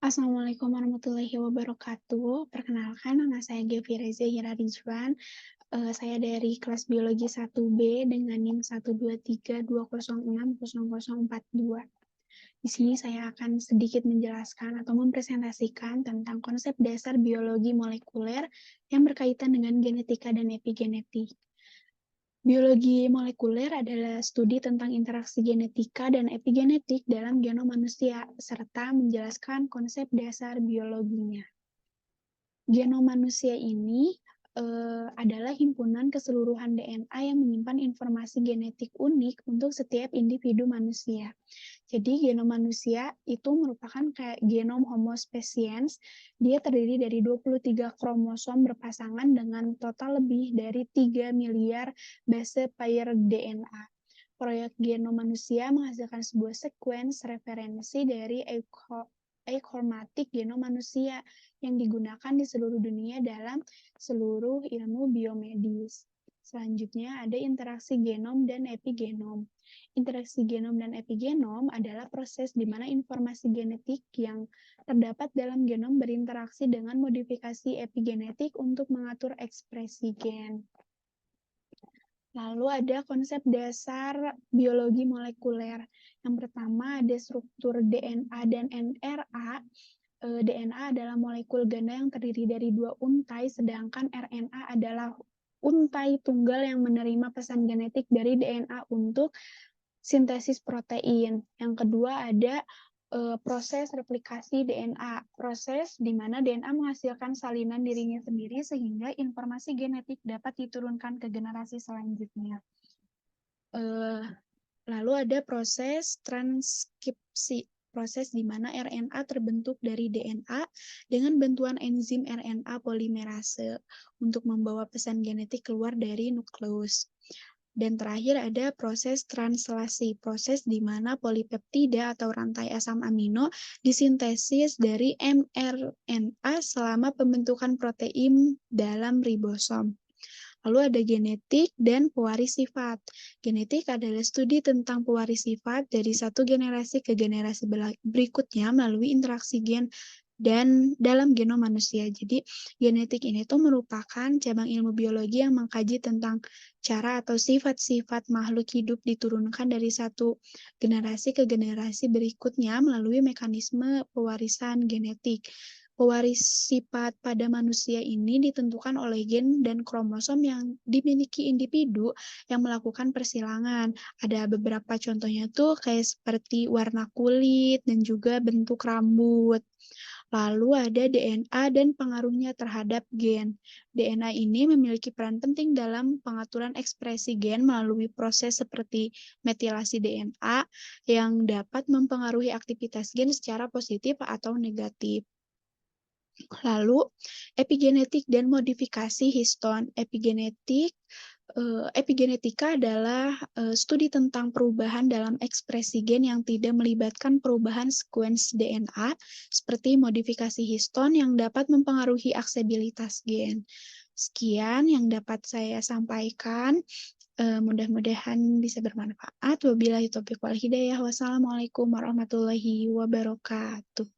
Assalamualaikum warahmatullahi wabarakatuh. Perkenalkan, nama saya Gevi Reza Hira Rizwan. Saya dari kelas biologi 1B dengan NIM 12320606042. Di sini saya akan sedikit menjelaskan atau mempresentasikan tentang konsep dasar biologi molekuler yang berkaitan dengan genetika dan epigenetik. Biologi molekuler adalah studi tentang interaksi genetika dan epigenetik dalam genom manusia, serta menjelaskan konsep dasar biologinya. Genom manusia ini adalah himpunan keseluruhan DNA yang menyimpan informasi genetik unik untuk setiap individu manusia. Jadi genom manusia itu merupakan kayak genom Homo sapiens. Dia terdiri dari 23 kromosom berpasangan dengan total lebih dari 3 miliar base pair DNA. Proyek genom manusia menghasilkan sebuah sekuens referensi dari eukaryotik genom manusia yang digunakan di seluruh dunia dalam seluruh ilmu biomedis. Selanjutnya ada interaksi genom dan epigenom. Interaksi genom dan epigenom adalah proses di mana informasi genetik yang terdapat dalam genom berinteraksi dengan modifikasi epigenetik untuk mengatur ekspresi gen. Lalu ada konsep dasar biologi molekuler. Yang pertama ada struktur DNA dan RNA. DNA adalah molekul ganda yang terdiri dari dua untai, sedangkan RNA adalah untai tunggal yang menerima pesan genetik dari DNA untuk sintesis protein. Yang kedua ada proses replikasi DNA, proses di mana DNA menghasilkan salinan dirinya sendiri sehingga informasi genetik dapat diturunkan ke generasi selanjutnya. Lalu ada proses transkripsi, proses di mana RNA terbentuk dari DNA dengan bantuan enzim RNA polimerase untuk membawa pesan genetik keluar dari nukleus. Dan terakhir ada proses translasi, proses di mana polipeptida atau rantai asam amino disintesis dari mRNA selama pembentukan protein dalam ribosom. Lalu ada genetik dan pewaris sifat. Genetik adalah studi tentang pewaris sifat dari satu generasi ke generasi berikutnya melalui interaksi gen dan dalam genom manusia. Jadi genetik ini tuh merupakan cabang ilmu biologi yang mengkaji tentang cara atau sifat-sifat makhluk hidup diturunkan dari satu generasi ke generasi berikutnya melalui mekanisme pewarisan genetik. Pewaris sifat pada manusia ini ditentukan oleh gen dan kromosom yang dimiliki individu yang melakukan persilangan. Ada beberapa contohnya tuh kayak seperti warna kulit dan juga bentuk rambut. Lalu ada DNA dan pengaruhnya terhadap gen. DNA ini memiliki peran penting dalam pengaturan ekspresi gen melalui proses seperti metilasi DNA yang dapat mempengaruhi aktivitas gen secara positif atau negatif. Lalu, epigenetik dan modifikasi histon. Epigenetika adalah studi tentang perubahan dalam ekspresi gen yang tidak melibatkan perubahan sekuens DNA, seperti modifikasi histon yang dapat mempengaruhi aksesibilitas gen. Sekian yang dapat saya sampaikan. Mudah-mudahan bisa bermanfaat. Wabillahi taufiq wal hidayah. Wassalamualaikum warahmatullahi wabarakatuh.